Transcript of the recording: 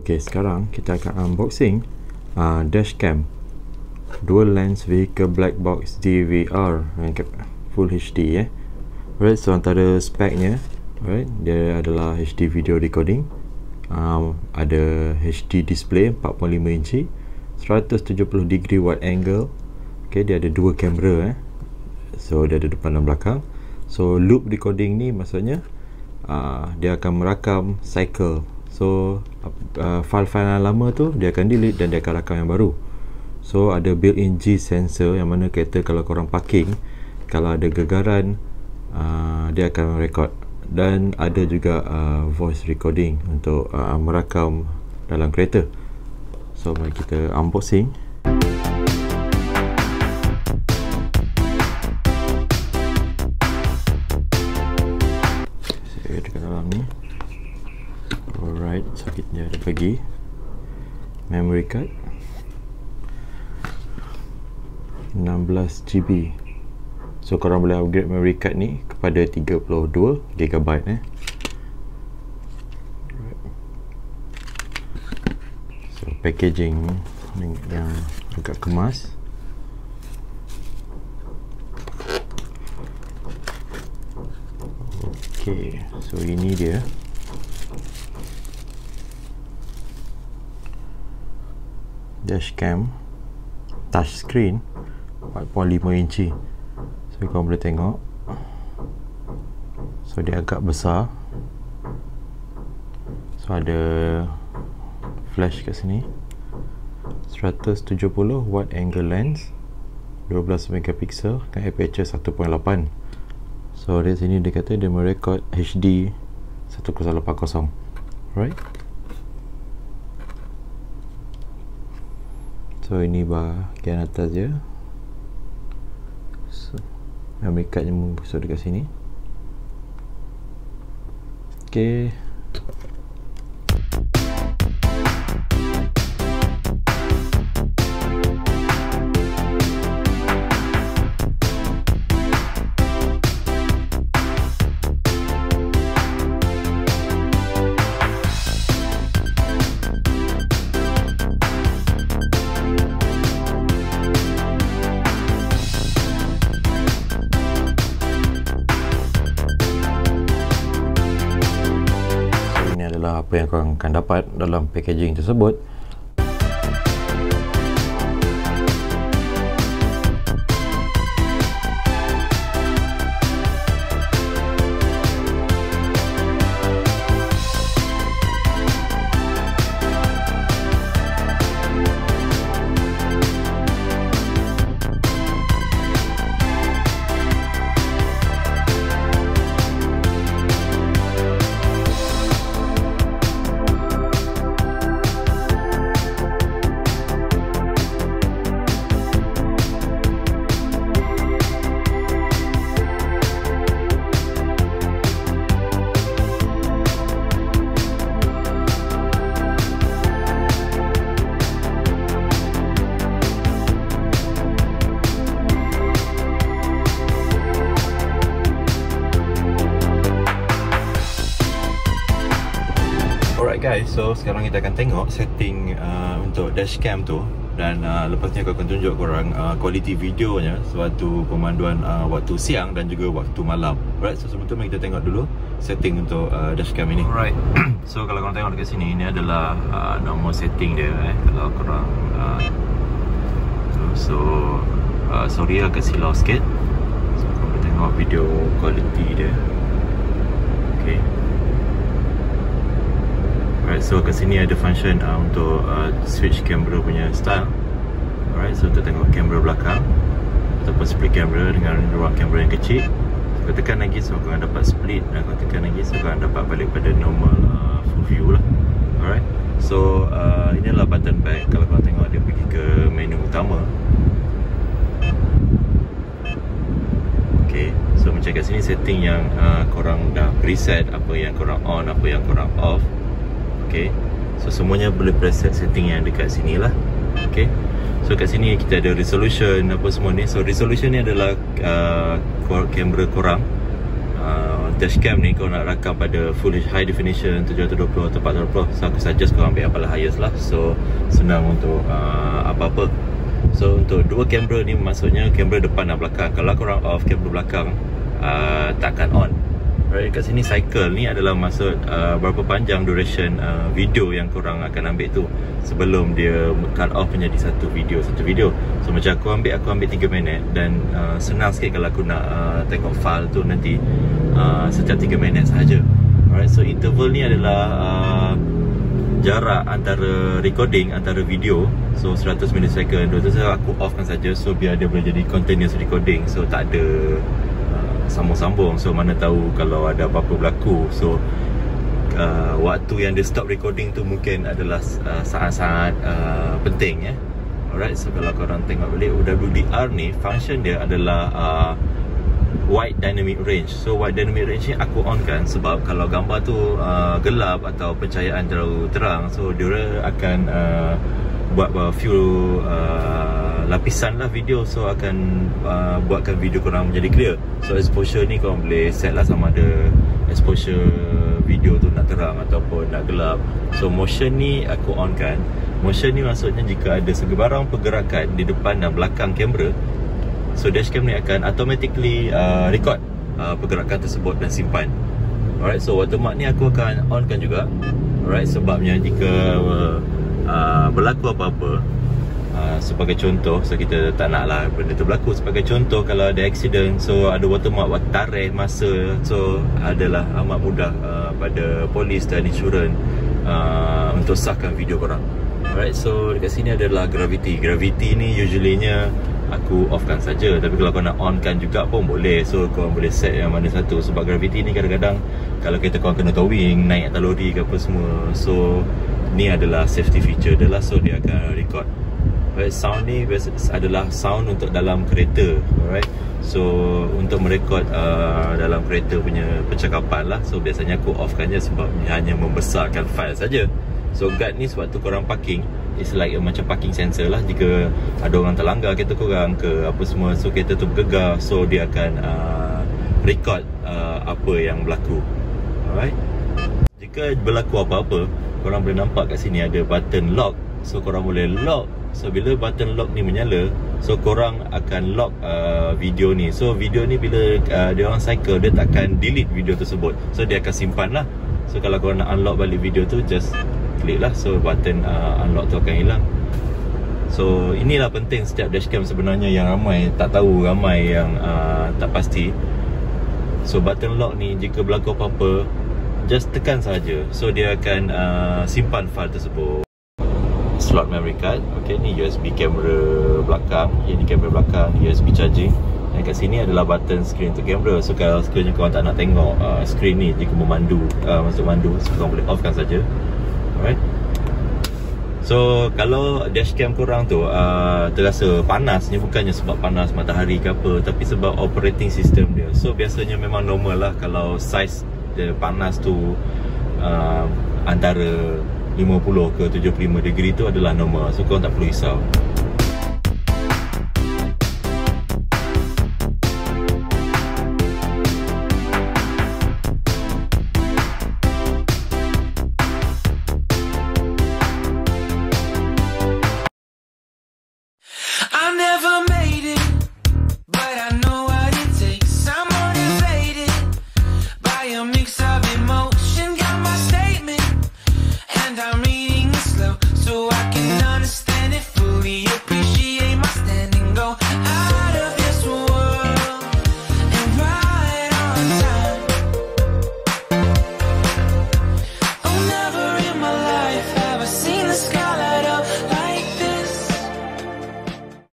Ok, sekarang kita akan unboxing Dashcam dual lens vehicle black box DVR full HD Alright, so antara speknya, alright, dia adalah HD video recording, ada HD display 45 inci, 170 degree wide angle. Ok, dia ada dua kamera so dia ada depan dan belakang. So loop recording ni maksudnya dia akan merakam cycle. So file-file yang lama tu dia akan delete dan dia akan rakam yang baru. So ada built-in G sensor yang mana kereta kalau korang parking, kalau ada gegaran dia akan record. Dan ada juga voice recording untuk merakam dalam kereta. So mari kita unboxing. Saya dekat dalam ni. Alright, so kita ada bagi memory card 16GB. So korang boleh upgrade memory card ni kepada 32GB So packaging yang agak kemas. Okay, so ini dia Dashcam touchscreen 4.5 inci. So korang boleh tengok, so dia agak besar. So ada flash kat sini, 170 wide angle lens, 12 megapixel dan aperture 1.8. So dari sini dia kata dia merekod HD 1080. Right. So ini bahagian atas dia. So memory card yang membusuk dekat sini. Okay. Apa yang korang akan dapat dalam packaging tersebut. Guys, so sekarang kita akan tengok setting untuk dashcam tu, dan lepas ni aku akan tunjuk korang quality videonya sewaktu pemanduan waktu siang dan juga waktu malam. Alright, so sebelum tu mari kita tengok dulu setting untuk dashcam ini. Alright, so kalau korang tengok dekat sini, ini adalah normal setting dia kalau korang sorry agak silau sikit. So korang boleh tengok video quality dia. Okay. Alright, so kat sini ada function untuk switch kamera punya style. Alright, so kita tengok kamera belakang ataupun split kamera dengan ruang kamera yang kecil. So kalau tekan lagi, so korang dapat split, dan kalau tekan lagi, so korang dapat balik pada normal full view lah. Alright, so ini adalah button back. Kalau korang tengok, dia pergi ke menu utama. Okay, so macam kat sini setting yang korang dah preset, apa yang korang on, apa yang korang off. Okay, so semuanya boleh preset setting yang dekat sini lah. Okay, so kat sini kita ada resolution apa semua ni. So resolution ni adalah kamera korang dashcam ni kau nak rakam pada full high definition 720 atau 420, so aku suggest kau ambil yang paling highest lah, so senang untuk apa-apa. So untuk dua kamera ni maksudnya kamera depan dan belakang. Kalau korang off kamera belakang, takkan on. Right, kat sini cycle ni adalah maksud berapa panjang duration video yang korang akan ambil tu sebelum dia cut off menjadi satu video. So macam aku ambil 3 minit, dan senang sikit kalau aku nak tengok file tu nanti setiap 3 minit sahaja. Alright, so interval ni adalah jarak antara recording, antara video. So 100 milisecond, tu aku offkan saja, so biar dia boleh jadi continuous recording, so tak ada sambung-sambung. So mana tahu kalau ada apa-apa berlaku. So waktu yang dia stop recording tu mungkin adalah sangat-sangat penting ya. Alright, so kalau korang tengok balik WDR ni, function dia adalah wide dynamic range. So wide dynamic range ni aku on kan sebab kalau gambar tu gelap atau pencahayaan terlalu terang, so dia akan buat few lapisan lah video, so akan buatkan video korang menjadi clear. So exposure ni korang boleh set lah sama ada exposure video tu nak terang ataupun nak gelap. So motion ni aku on kan. Motion ni maksudnya jika ada sebarang pergerakan di depan dan belakang kamera, so dashcam ni akan automatically record pergerakan tersebut dan simpan. Alright, so watermark ni aku akan on kan juga. Alright, sebabnya jika berlaku apa-apa, sebagai contoh, so kita tak nak lah benda tu berlaku. Sebagai contoh, kalau ada accident, so ada watermark, tarikh masa, so adalah amat mudah pada polis dan insurans untuk sahkan video korang. Alright, so dekat sini adalah gravity. Gravity ni usually-nya aku offkan saja, tapi kalau kau nak onkan juga pun boleh. So kau boleh set yang mana satu, sebab gravity ni kadang-kadang kalau kita kau kena towing, naik atas lori ke apa semua, so ni adalah safety feature dia lah, so dia akan record. Alright, sound ni adalah sound untuk dalam kereta. Alright, so untuk merekod dalam kereta punya percakapan lah. So biasanya aku offkan je sebab hanya membesarkan file saja. So guard ni sebab tu korang parking, it's like macam parking sensor lah. Jika ada orang terlanggar kereta korang ke apa semua, so kereta tu bergegar, so dia akan record apa yang berlaku. Alright, jika berlaku apa-apa, korang boleh nampak kat sini ada button lock. So korang boleh lock. So bila button lock ni menyala, so korang akan lock video ni. So video ni bila dia orang cycle, dia takkan delete video tersebut, so dia akan simpan lah. So kalau korang nak unlock balik video tu, just klik lah, so button unlock tu akan hilang. So inilah penting setiap dashcam sebenarnya, yang ramai tak tahu, ramai yang tak pasti. So button lock ni, jika berlaku apa-apa, just tekan saja, so dia akan simpan file tersebut. Slot memory card. Okay, ni USB kamera belakang, ini kamera belakang, USB charging. Dan kat sini adalah button screen untuk kamera. So kalau sekiranya korang tak nak tengok screen ni, jika memandu, masuk mandu, so korang boleh offkan saja. Alright, so kalau dashcam korang tu terasa panas, ni bukannya sebab panas matahari ke apa, tapi sebab operating system dia. So biasanya memang normal lah kalau size dia panas tu antara 50 ke 75 degree tu adalah normal. So korang tak perlu risau. I never made it, but I know what it takes. I'm motivated by a mix of